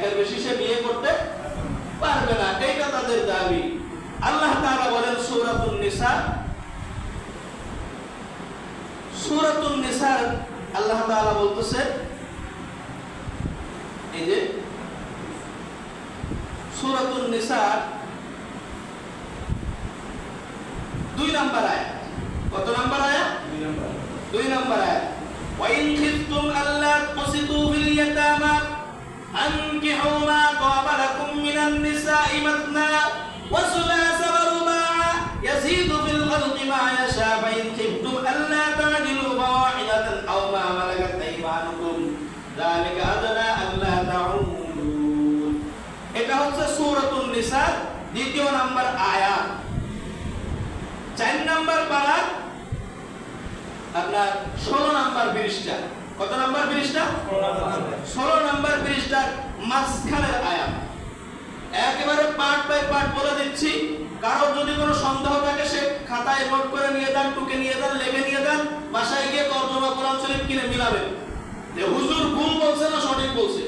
একের বেশি সে বিয়ে করতে পারবে না, এইটা তাদের দাবি। আল্লাহ তাআলা বলেন সূরাতুন নিসা, সূরাতুন নিসা আল্লাহ তাআলা বলতেছে, এই যে সূরাতুন নিসা 2 নম্বর আয়াত। কত নম্বর আয়াত? 2 নম্বর আয়াত। ওয়া ইন খিফতুম আল্লা তুকসিতু ফিল ইয়াতামা আনকিহু মা তাবা লাকুম মিনান নিসাই মাথনা ওয়া সুলাসা ওয়া রুবা'a ইয়াজিদু ফিল খালqi মা ইয়াশা ফা ইন খিফতুম আল্লা তা'দিলু ফাওয়াহিদাতান আও মা মালাকাত আইমানুকুম যালিকা আদনা আল্লা তা'উলুন। এটা হচ্ছে সূরাতুন নিসা 2 নম্বর আয়াত। 4 নম্বর পারা আপনার 16 নম্বর পৃষ্ঠা। কত নম্বর পৃষ্ঠা? 16 নম্বর পৃষ্ঠার মাঝখানের আয়াত। একেবারে পার্ট বাই পার্ট বলে দিচ্ছি, কারো যদি কোনো সন্দেহ থাকে সে খাতায় নোট করে নিয়ে যান, টুকে নিয়ে যান, লেখে নিয়ে যান, বাসায় গিয়ে তরজমা কোরআন শরীফ কিনে মিলাবেন যে হুজুর ভুল বলছে না সঠিক বলছে,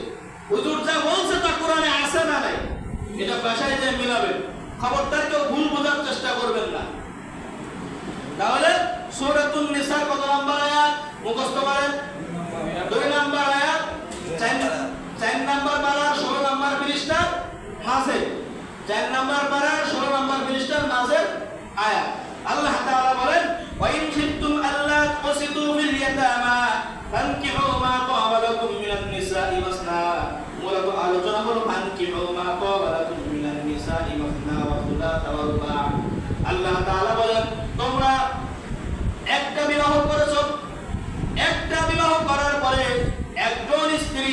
হুজুর যা বলছে তা কোরআনে আছে না নাই, এটা বাসায় গিয়ে মিলাবেন। খবরদার কেউ ভুল বোঝার চেষ্টা করবেন না। তাহলে সূরাতুন নিসা কত নম্বর আয়াত মুখস্থ করেন? 2 নম্বর আয়াত, 4 নম্বর পারা 16 নম্বর পৃষ্ঠা মাঝে, 4 নম্বর পারা 16 নম্বর পৃষ্ঠার মাঝে আয়াত। আল্লাহ তাআলা বলেন ওয়া ইন খিফতুম আল্লা তুকসিতু ফিল ইয়াতামা ফানকিহু মা তাবা লাকুম মিনান নিসাই মাসনা। মূলত আলোচনা হলো ফানকিহু মা তাবা লাকুম মিনান নিসাই মাসনা ওয়া সুলাসা ওয়া রুবা'a। আল্লাহ তাআলা বলেন তোমরা একটা বিবাহ করেছো, একটা বিবাহ করার পরে একজন স্ত্রী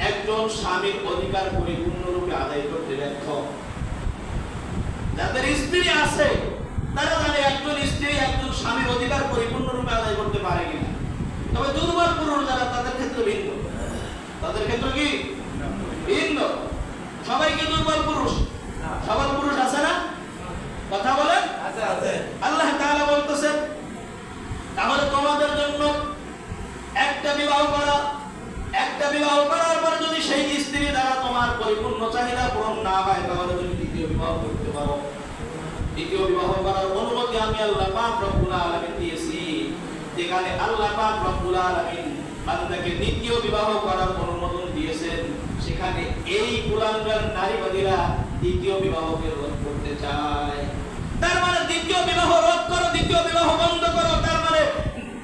একজন স্বামীর অধিকার পরিপূর্ণরূপে আদায় করতে ব্যর্থ। যাদের স্ত্রী আছে তারা জানে একজন স্ত্রী একজন স্বামীর অধিকার পরিপূর্ণরূপে আদায় করতে পারে কিনা। তবে দুর্বল পুরুষ যারা তাদের ক্ষেত্রে ভিন্ন, তাদের ক্ষেত্রে কি ভিন্ন। সবাই কি দুর্বল পুরুষ? সবল পুরুষ আছে না? কথা বলেন। আল্লাহ তাআলা বলতেছেন তাহলে তোমাদের জন্য একটা বিবাহ করা, একটা বিবাহ করার পরে যদি সেই স্ত্রী দ্বারা তোমার পরিপূর্ণ চাহিদা পূরণ না হয় তাহলে তুমি দ্বিতীয় বিবাহ করতে পারো। দ্বিতীয় বিবাহ করার অনুমতি আমি আল্লাহ পাক রব্বুল আলামিন দিয়েছি। যেখানে আল্লাহ পাক রব্বুল আলামিন বান্দাকে দ্বিতীয় বিবাহ করার অনুমোদন দিয়েছেন, সেখানে এই কুলাঙ্গার নারীবাদীরা দ্বিতীয় বিবাহকে রোধ করতে চায়। তার মানে দ্বিতীয় বিবাহ রোধ করো, দ্বিতীয় বিবাহ বন্ধ করো, তার মানে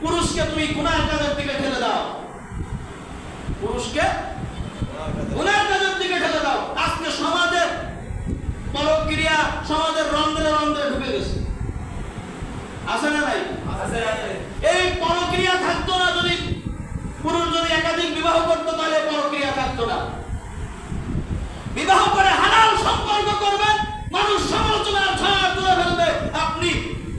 পুরুষকে তুমি গুনাহ কাজের দিকে ঠেলে দাও, পুরুষকে গুনাহ কাজের দিকে ঠেলে দাও। আজকে সমাজের পরক্রিয়া সমাজের রন্ধ্রে রন্ধ্রে ঢুকে গেছে, আছে না নাই? এই পরক্রিয়া থাকতো না যদি পুরুষ যদি একাধিক বিবাহ করতো, তাহলে পরক্রিয়া থাকতো না। বিবাহ করে হালাল সম্পর্ক করবেন, মানুষ সমালোচনার ছায়া তুলে ফেলবে। আপনি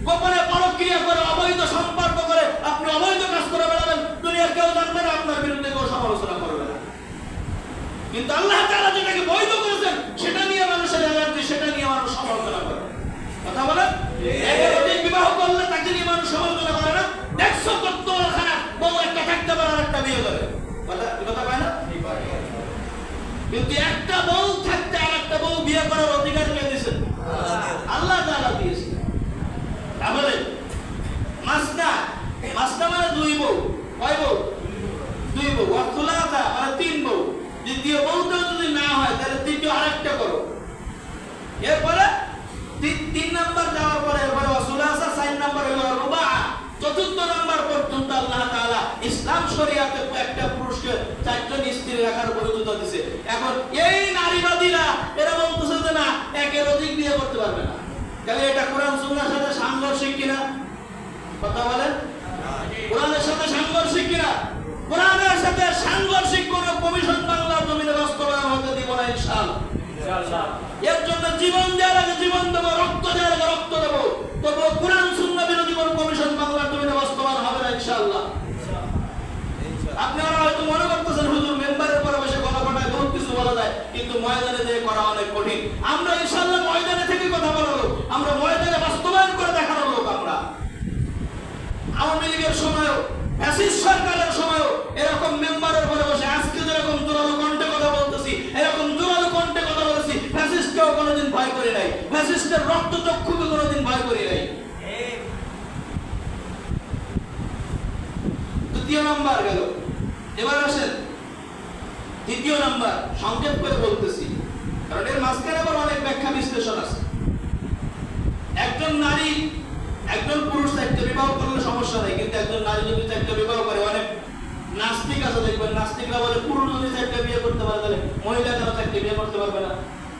গোপনে পরক্রিয়া করে অবৈধ সম্পর্ক করে আপনি অবৈধ কাজ করে বেড়াবেন, দুনিয়ার কেউ জানবে না, আপনার বিরুদ্ধে কেউ সমালোচনা করবে না। কিন্তু আল্লাহ তাআলা যেটাকে বৈধ করেছেন সেটা নিয়ে মানুষের এলার্জি, সেটা নিয়ে মানুষ সমালোচনা করে। কথা বলেন, একাধিক বিবাহ করলে তাকে নিয়ে মানুষ সমালোচনা করে না। দেখছো কত খারাপ বউ একটা থাকতে পারে আর একটা বিয়ে করে, কথা পায় না? কিন্তু একটা বউ থাকতে আর একটা বউ বিয়ে করার অধিকার কে দিয়েছেন? আল্লাহ তাআলা দিয়েছেন। তাহলে মাসনা, মাসনা মানে 2 বউ। কয় বউ? 2 বউ। আর সুলাসা মানে 3 বউ। দ্বিতীয় বউটাও যদি না হয় তাহলে তৃতীয় আরেকটা করো। এরপরে 3 নাম্বার যাওয়ার পরে এরপরে সুলাসা, 4 নাম্বার হলো রুবা'a, 4র্থ নাম্বার পর্যন্ত আল্লাহ তাআলা ইসলাম শরীয়তে একটা পুরুষকে 4জন স্ত্রী রাখার বৈধতা দিয়েছে। এখন এই নারীবাদীরা এরা বলতেছে যে না, একের অধিক বিয়ে করতে পারবে না। তাহলে এটা কোরআন সুন্নাহর সাথে সাংঘর্ষিক কিনা? কথা বলেন, কোরআনের সাথে সাংঘর্ষিক কিনা? কোরআনের সাথে সাংঘর্ষিক কোন কমিশন বাংলার জমিনে বাস্তবায়ন হতে দিব না ইনশাআল্লাহ। এর জন্য জীবন দেওয়ার আগে জীবন দেবো, রক্ত দেওয়ার আগে রক্ত দেবো, তবু কোরআন সুন্নাহ বিরোধী কোন কমিশন বাংলার জমিনে বাস্তবায়ন হবে না ইনশাআল্লাহ। আপনারা হয়তো মনে করতেছেন হুজুর মেম্বারের পরে বসে কথা বলায় বহুত কিছু বলা যায়, কিন্তু ময়দানে যেয়ে করা অনেক কঠিন। আমরা ইনশাআল্লাহ ময়দানে থেকে কথা বলা লোক, আমরা ময়দানে বাস্তবায়ন করে দেখানোর লোক। আমরা আওয়ামী লীগের সময়ও, ফ্যাসিস্ট সরকারের সময়ও এরকম মেম্বারের পরে বসে আজকে যেরকম জোরালো কণ্ঠে কথা বলতেছি, এরকম বাংলাদেশের রক্তচক্ষুকে কোনোদিন ভয় করি নাই। দ্বিতীয় নাম্বার গেল। এবার আসেন তৃতীয় নাম্বার, সংক্ষেপ করে বলতেছি কারণ এর মাঝখানে আবার অনেক ব্যাখ্যা বিশ্লেষণ আছে। একজন নারী একজন পুরুষ চারটে বিবাহ করলে সমস্যা নেই, কিন্তু একজন নারী যদি চারটে বিবাহ করে, অনেক নাস্তিক আছে দেখবেন, নাস্তিকরা বলে পুরুষ যদি চারটে বিয়ে করতে পারে তাহলে মহিলা কেন চারটে বিয়ে করতে পারবে না,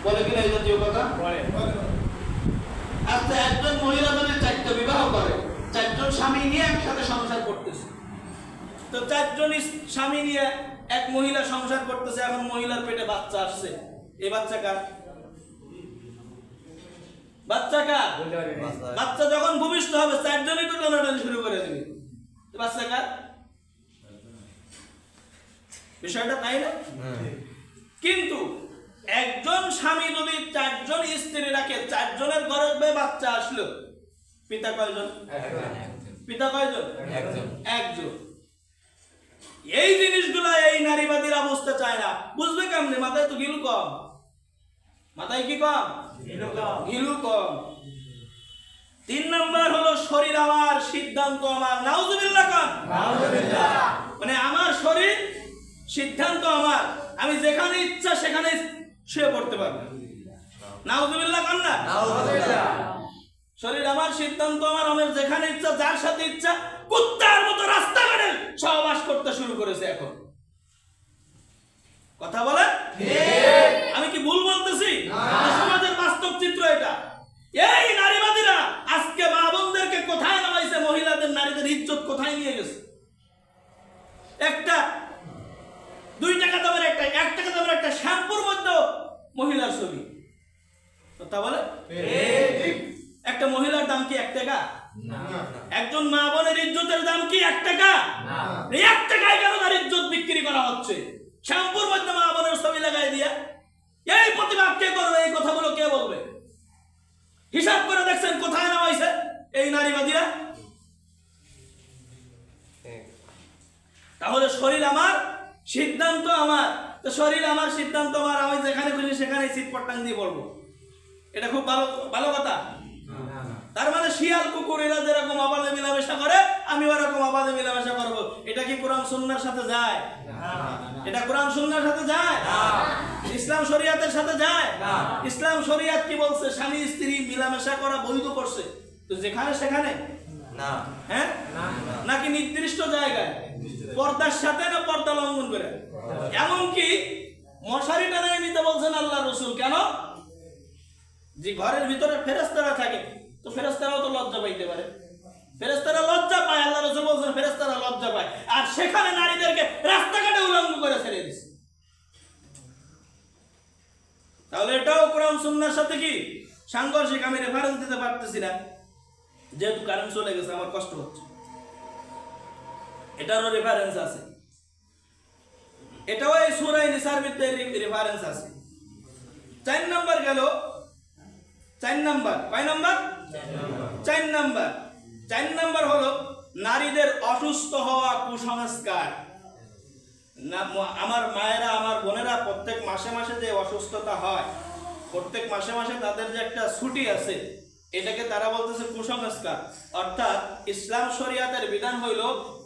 বলে কিনা এই জাতীয় কথা। আচ্ছা, একজন মহিলা যদি চারটে বিবাহ করে, চারজন স্বামী নিয়ে একসাথে সংসার করতেছে, তো চারজন স্বামী নিয়ে এক মহিলা সংসার করতেছে, এখন মহিলার পেটে বাচ্চা আসছে, এই বাচ্চা কার? বাচ্চা কার? বাচ্চা যখন ভূমিষ্ঠ হবে চারজনই তো টানাটানি শুরু করে দিবে, বাচ্চা কার? বিষয়টা তাই না? কিন্তু একজন স্বামী যদি চারজন স্ত্রী রাখে, চারজনের গর্ভে বাচ্চা আসলো, পিতা কয়জন? পিতা কয়জন? একজন। এই জিনিসগুলা এই নারীবাদীরা বুঝতে চায় না। বুঝবে কেমনে? মাথায় তো গিলু কম। মাথায় কি কম? গিলু কম। 3 নম্বর হলো শরীর আমার, সিদ্ধান্ত আমার। নাউজুবিল্লাহ কান। মানে আমার শরীর, সিদ্ধান্ত আমার, আমি যেখানে ইচ্ছা সেখানে শুয়ে পড়তে পারবো। নাউজুবিল্লাহ কান না? শরীর আমার, সিদ্ধান্ত আমার, আমি যেখানে ইচ্ছা যার সাথে ইচ্ছা কুত্তার মতো রাস্তাঘাটে সহবাস করতে শুরু করেছে এখন। কথা বলে? আমি কি ভুল বলতেছি? সমাজের বাস্তব চিত্র এটা। এই নারীবাদীরা আজকে মা বোনদেরকে কোথায় নামাইছে, মহিলাদের, নারীদের ইজ্জত কোথায় নিয়ে গেছে। একটা 2 টাকা দামের একটা 1 টাকা দামের একটা শ্যাম্পুর মধ্যে মহিলার ছবি। কথা বলে? একটা মহিলার দাম কি 1 টাকা? একজন মা বোনের ইজ্জতের দাম কি 1 টাকা? 1 টাকায় কেন তার ইজ্জত বিক্রি করা হচ্ছে? শ্যাম্পুর মধ্যে মা বোনের ছবি লাগাই দিয়া এই প্রতিবাদ কে করবে? এই কথাগুলো কে বলবে? হিসাব করে দেখছেন কোথায় নামাইছে এই নারীবাদীরা? তাহলে শরীর আমার, সিদ্ধান্ত আমার। তো শরীর আমার, সিদ্ধান্ত আমার, আমি যেখানে খুশি সেখানে চিৎপটাং দিয়ে বলবো, এটা খুব ভালো ভালো কথা। তার মানে শিয়াল কুকুর এরা যেরকম আবাদে মিলামেশা করে, আমি ওরকম আবাদে মিলামেশা করবো। এটা কি কোরআন সুন্নাহর সাথে যায়? এটা কোরআন সুন্নাহর সাথে যায়? ইসলাম শরিয়াতের সাথে যায়? ইসলাম শরিয়াত কি বলছে? স্বামী স্ত্রী মিলামেশা করা বৈধ করছে, তো যেখানে সেখানে না। হ্যাঁ, নাকি নির্দিষ্ট জায়গায়? পর্দার সাথে না পর্দা লঙ্ঘন করে? এমনকি মশারি টানায় নিতে বলছেন আল্লাহ রসুল। কেন? যে ঘরের ভিতরে ফেরেশতারা থাকে, তো ফেরেশতারাও তো লজ্জা পাইতে পারে। ফেরেশতারা লজ্জা পায়, আল্লাহ রাসূল বলেন ফেরেশতারা লজ্জা পায়, আর সেখানে নারীদেরকে রাস্তাঘাটে উলঙ্গ করে ছেড়ে দিয়েছে। তাহলে এটাও কোরআন সুন্নাহর সাথে কি সাংঘর্ষিক? আমি রেফারেন্স দিতে পারতেছি না, যেহেতু কারেন্ট চলে গেছে, আমার কষ্ট হচ্ছে। এটারও রেফারেন্স আছে, এটাও এই সূরা নিসার মধ্যে রেফারেন্স আছে। 4 নাম্বার গেল। 4 নাম্বার, কয় নাম্বার? 4 নাম্বার। 4 নাম্বার হলো নারীদের অসুস্থ হওয়া কুসংস্কার। আমার মায়েরা, আমার বোনেরা প্রত্যেক মাসে মাসে যে অসুস্থতা হয়, প্রত্যেক মাসে মাসে তাদের যে একটা ছুটি আছে, এটাকে তারা বলতেছে কুসংস্কার। অর্থাৎ ইসলাম শরিয়াতের বিধান হইল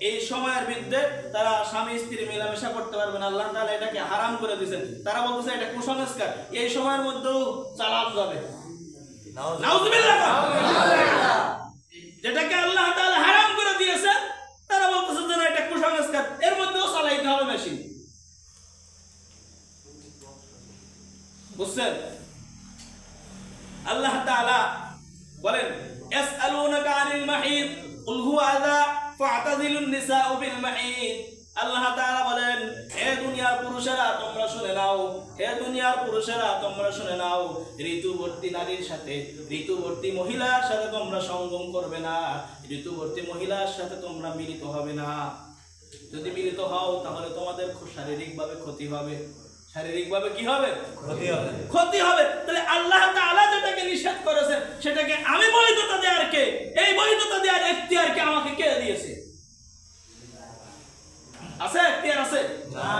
এই সময়ের মধ্যে তারা স্বামী স্ত্রী মেলামেশা করতে পারবে না, আল্লাহ তাআলা এটাকে হারাম করে দিয়েছেন। তারা বলতেছে এটা কুসংস্কার, এই সময়ের মধ্যেও চালান যাবে। নাউজুবিল্লাহ। যেটাকে আল্লাহ তাআলা হারাম করে দিয়েছেন, তারা বলতেছে যে না, এটা কুসংস্কার, এর মধ্যেও চালাইতে হবে মেশিন। বুঝছেন? আল্লাহ তাআলা বলেন ইয়াসআলুনাকা আনিল মাহিদ কুল হুয়া আযা ফা'তাযিলুন নিসাউ বিল মাহিদ। আল্লাহ তাআলা বলেন, হে দুনিয়ার পুরুষেরা তোমরা শুনে নাও, হে দুনিয়ার পুরুষেরা তোমরা শুনে নাও, ঋতুবর্তী নারীর সাথে, ঋতুবর্তী মহিলার সাথে তোমরা সঙ্গম করবে না, ঋতুবর্তী মহিলার সাথে তোমরা মিলিত হবে না। যদি মিলিত হও তাহলে তোমাদের শারীরিকভাবে ক্ষতি হবে। শারীরিকভাবে কি হবে? ক্ষতি হবে। ক্ষতি হবে। তাহলে আল্লাহ তাআলা যেটাকে নিষেধ করেছেন সেটাকে আমি বৈধতা দেওয়ার কে? এই বৈধতা দেওয়ার এখতিয়ার কে আমাকে কে দিয়েছে? আছে? এখতিয়ার আছে না।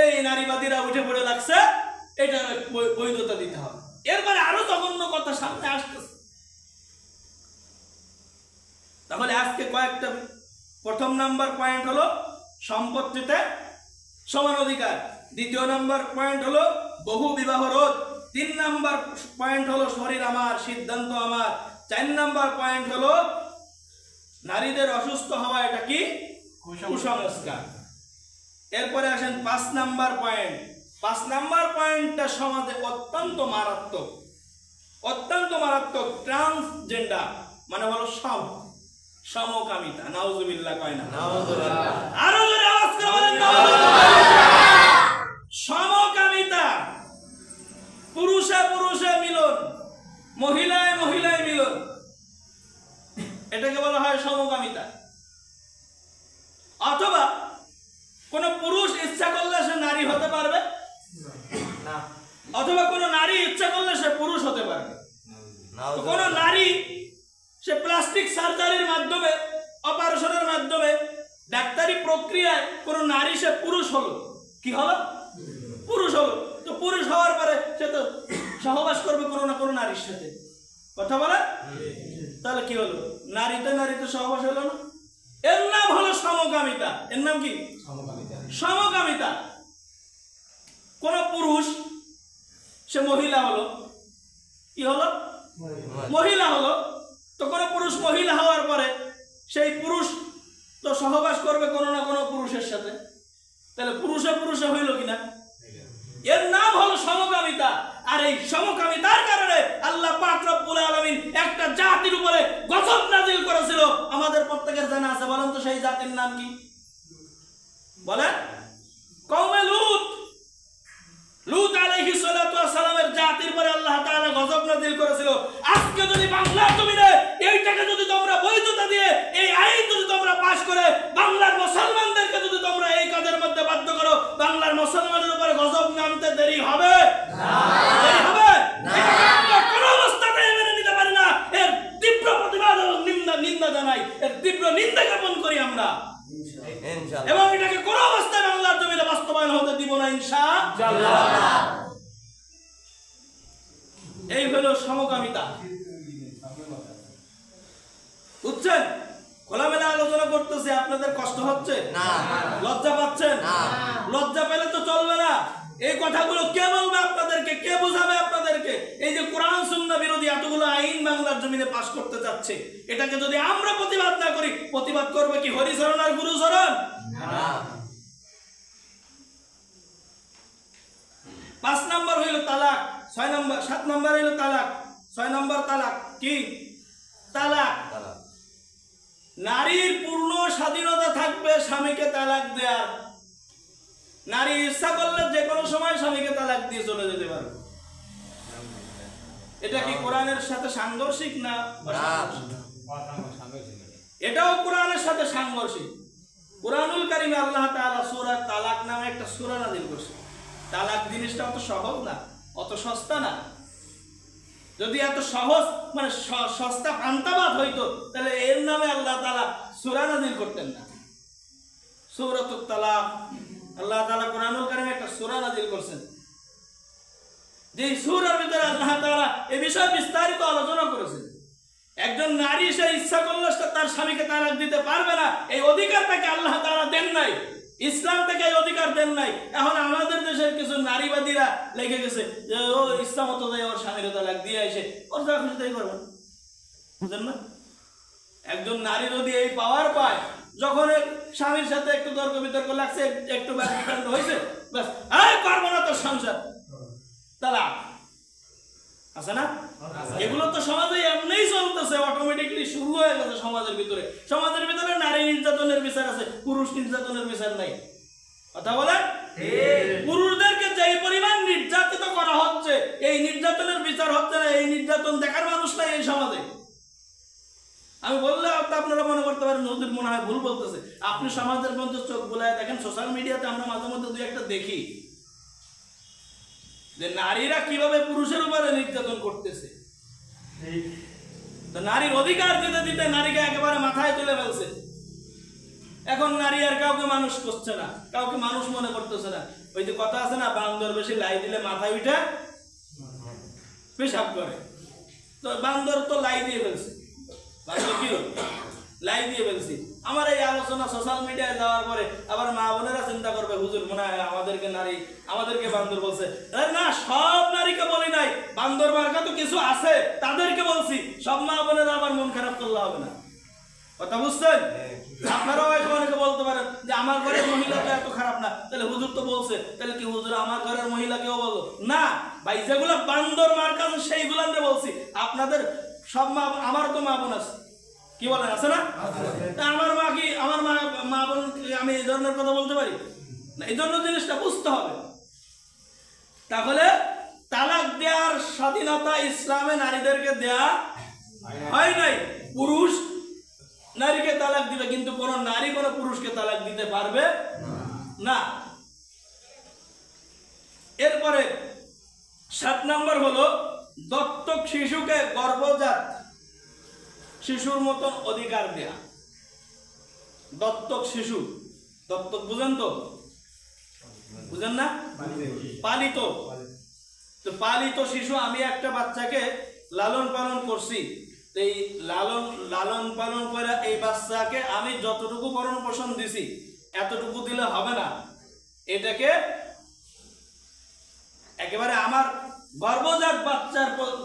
এই নারীবাদীরা উঠে পড়ে লাগছে এটা বৈধতা দিতে হবে। এরপরে আরো জঘন্য কথা সামনে আসতেছে। তাহলে আজকে কয়েকটা, প্রথম নাম্বার পয়েন্ট হলো সম্পত্তিতে সমান অধিকার, দ্বিতীয় নাম্বার পয়েন্ট হলো বহু বিবাহ রোধ, 3 নাম্বার পয়েন্ট হলো শরীর আমার, সিদ্ধান্ত আমার, 4 নাম্বার পয়েন্ট হলো নারীদের অসুস্থ হওয়া, এটা কি কুসংস্কার। এরপরে আসেন 5 নাম্বার পয়েন্ট। 5 নাম্বার পয়েন্টটা সমাজে অত্যন্ত মারাত্মক, অত্যন্ত মারাত্মক। ট্রান্সজেন্ডার মানে হলো সমকামিতা। নাউজুবিল্লাহ কয় না? আরো জোরে আওয়াজ করে বলেন নাউজুবিল্লাহ। সমকামিতা, পুরুষে পুরুষে মিলন, মহিলায় মহিলায় মিলন, এটাকে বলা হয় সমকামিতা। অথবা কোন পুরুষ ইচ্ছা করলে সে নারী হতে পারবে না, অথবা কোন নারী ইচ্ছা করলে সে পুরুষ হতে পারবে। কোন নারী সে প্লাস্টিক সার্জারির মাধ্যমে, অপারেশনের মাধ্যমে, ডাক্তারি প্রক্রিয়ায় কোন নারী সে পুরুষ হলো, কি হলো? পুরুষ হলো। তো পুরুষ হওয়ার পরে সে তো সহবাস করবে কোনো না কোনো নারীর সাথে, কথা বলে? তাহলে কি হলো? নারীতে নারীতে সহবাস হলো না? এর নাম হলো সমকামিতা। এর নাম কি? সমকামিতা। কোন পুরুষ সে মহিলা হলো, কি হলো? মহিলা হলো। তো কোন পুরুষ মহিলা হওয়ার পরে সেই পুরুষ তো সহবাস করবে কোনো না কোনো পুরুষের সাথে, তাহলে পুরুষে পুরুষে হইল কিনা? এর নাম হলো সমকামিতা। আর এই সমকামিতার কারণে আল্লাহ পাক রব্বুল আলামিন একটা জাতির উপরে গজব নাযিল করেছিল। আমাদের প্রত্যেকের জানা আছে, বলেন তো সেই জাতির নাম কি? বলেন। কওমে লূত। লূত আলাইহিস সালাতু ওয়াস সালামের জাতির উপরে আল্লাহ তাআলা গজব নাযিল করেছিল। আজকে যদি বাংলার জমিনে এইটাকে যদি তোমরা বৈধতা দিয়ে, এই আইন যদি তোমরা পাস করে বাংলার মুসলমানদেরকে যদি তোমরা এই কাজের মধ্যে বাধ্য করো, বাংলার মুসলমানদের উপরে গজব নামতে দেরি হবে না? দেরি হবে না। আমরা কোনো অবস্থাতেই মেনে নিতে পারি না। এর তীব্র প্রতিবাদ ও নিন্দা জানাই, এর তীব্র নিন্দা জ্ঞাপন করি আমরা, এবং এটাকে কোনো অবস্থায় বাংলার জমিনে বাস্তবায়ন হতে দিব না ইনশাআল্লাহ। এই হলো সমকামিতা। বুঝছেন? খোলামেলা আলোচনা করতেছে, আপনাদের কষ্ট হচ্ছে না? লজ্জা পাচ্ছেন না? লজ্জা পেলে তো চলবে না। এই কথাগুলো কে বলবে আপনাদেরকে? কে বোঝাবে আপনাদেরকে? এই যে কোরআন সুন্নাহ বিরোধী এতগুলো আইন বাংলার জমিনে পাস করতে যাচ্ছে, এটাকে যদি আমরা প্রতিবাদ না করি, প্রতিবাদ করবে কি হরিচরণ আর গুরুচরণ? না। 5 নাম্বার হইল তালাক, 6 নাম্বার, 7 নাম্বার হইল তালাক, 6 নাম্বার তালাক। কি? তালাক। নারীর পূর্ণ স্বাধীনতা থাকবে স্বামীকে তালাক দেওয়ার। নারী ইচ্ছা করলে যে কোনো সময় স্বামীকে তালাক দিয়ে চলে যেতে পারবে। এটা কি কোরআনের সাথে সাংঘর্ষিক না? এটাও কোরআনের সাথে সাংঘর্ষিক। কুরআনুল কারীমে আল্লাহ তাআলা সূরা তালাক নামে একটা সূরা নাযিল করেছে। তালাক জিনিসটা অত সহজ না, অত সস্তা না। যদি এত সহজ মানে সস্তা পান্তাবাদ হইতো, তাহলে এর নামে আল্লাহ তাআলা সূরা নাযিল করতেন না। সূরাতুত তালাক, আল্লাহ তাআলা কুরআনুল কারীমে একটা সূরা নাযিল করেছেন, যে সূরার ভিতরে আল্লাহ তাআলা এই বিষয়ে বিস্তারিত আলোচনা করেছেন। একজন নারী সে ইচ্ছা করলে তার স্বামীকে তালাক দিতে পারবে না, এই অধিকার তাকে আল্লাহ তাআলা দেন নাই। ইসলাম থেকে এই অধিকার দেন নাই। এখন আমাদের দেশের কিছু নারীবাদীরা লেগে গেছে যে ও ইচ্ছা মতো যায় ওর স্বামীর তালাক দিয়ে এসে ওর যা খুশি তাই করবেন, বুঝলেন না? একজন নারী যদি এই পাওয়ার পায়, যখন স্বামীর সাথে একটু তর্ক বিতর্ক লাগছে, একটু ব্যাপারটা হয়েছে, ব্যাস এই পারবো না তোর সংসার, তালাক। আছে না? এগুলো তো সমাজে এমনিই চলতেছে, অটোমেটিকলি শুরু হয়ে গেছে সমাজের ভিতরে। সমাজের ভিতরে নারী নির্যাতনের বিচার আছে, পুরুষ নির্যাতনের বিচার নাই। কথা বলেন? পুরুষদেরকে যে পরিমাণ নির্যাতিত করা হচ্ছে, এই নির্যাতনের বিচার হচ্ছে না, এই নির্যাতন দেখার মানুষ নাই এই সমাজে। আমি বললে আপনারা মনে করতে পারেন নদীর মনে হয় ভুল বলতেছে। আপনি সমাজের মধ্যে চোখ বুলায় দেখেন, সোশ্যাল মিডিয়াতে আমরা মাঝে মধ্যে দুই একটা দেখি যে নারীরা কিভাবে পুরুষের উপরে নির্যাতন করতেছে। নারীর অধিকার দিতে দিতে নারীকে একেবারে মাথায় তুলে ফেলছে। এখন নারী আর কাউকে মানুষ করছে না, কাউকে মানুষ মনে করতেছে না। ওই যে কথা আছে না, বান্দর বেশি লাই দিলে মাথায় উঠে। পেশাব করে। তো বান্দর তো লাই দিয়ে ফেলছে, বান্দর কি লাই দিয়ে ফেলছি। আমার এই আলোচনা সোশ্যাল মিডিয়ায় যাওয়ার পরে আবার মা বোনেরা চিন্তা করবে, হুজুর মনে হয় আমাদেরকে নারী, আমাদেরকে বান্দর বলছে। না, সব নারীকে বলি নাই, বান্দর মার্কা তো কিছু আছে তাদেরকে বলছি। সব মা বোনেরা আমার মন খারাপ করলে হবে না, কথা বুঝছেন? আপনারাও হয়তো অনেকে বলতে পারেন যে আমার ঘরের মহিলা তো এত খারাপ না, তাহলে হুজুর তো বলছে, তাহলে কি হুজুর আমার ঘরের মহিলাকেও বলো? না ভাই, যেগুলো বান্দর মার্কা আছে সেইগুলো আমরা বলছি। আপনাদের সব মা, আমার তো মা বোন আছে, কি বলেন, আছে না? তা আমার মা কি, আমার মা বোন আমি এই ধরনের কথা বলতে পারি না? এই জন্য জিনিসটা বুঝতে হবে। তাহলে তালাক দেওয়ার স্বাধীনতা ইসলামে নারীদেরকে দেয়া হয় নাই। পুরুষ নারীকে তালাক দিবে, কিন্তু কোন নারী কোন পুরুষকে তালাক দিতে পারবে না। এরপরে 7 নম্বর হলো দত্তক শিশুকে গর্ভজাত শিশুর মতন অধিকার দেয়া। দত্তক শিশু, দত্তক বুঝেন তো? বুঝেন না? পালিত। তো পালিত শিশু, আমি একটা বাচ্চাকে লালন পালন করছি, এই লালন পালন করে এই বাচ্চাকে আমি যতটুকু ভরণ পোষণ দিছি এতটুকু দিলে হবে না। এটাকে একেবারে আমার গর্ভজাত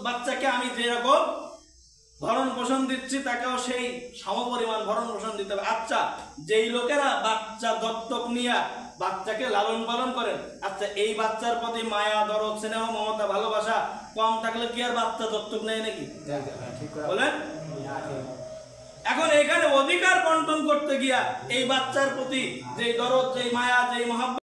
বাচ্চাকে আমি যেরকম ভরণ পোষণ দিচ্ছি তাকেও সেই সমপরিমাণ ভরণ পোষণ দিতে হবে। আচ্ছা, যেই লোকেরা বাচ্চা দত্তক নিয়ে বাচ্চাকে লালন পালন করেন, আচ্ছা এই বাচ্চার প্রতি মায়া, দরদ, স্নেহ, মমতা, ভালোবাসা কম থাকলে কি আর বাচ্চা দত্তক নেয় নাকি? বলেন। এখন এখানে অধিকার বন্টন করতে গিয়া এই বাচ্চার প্রতি যেই দরদ, যেই মায়া, যেই মহাব্বত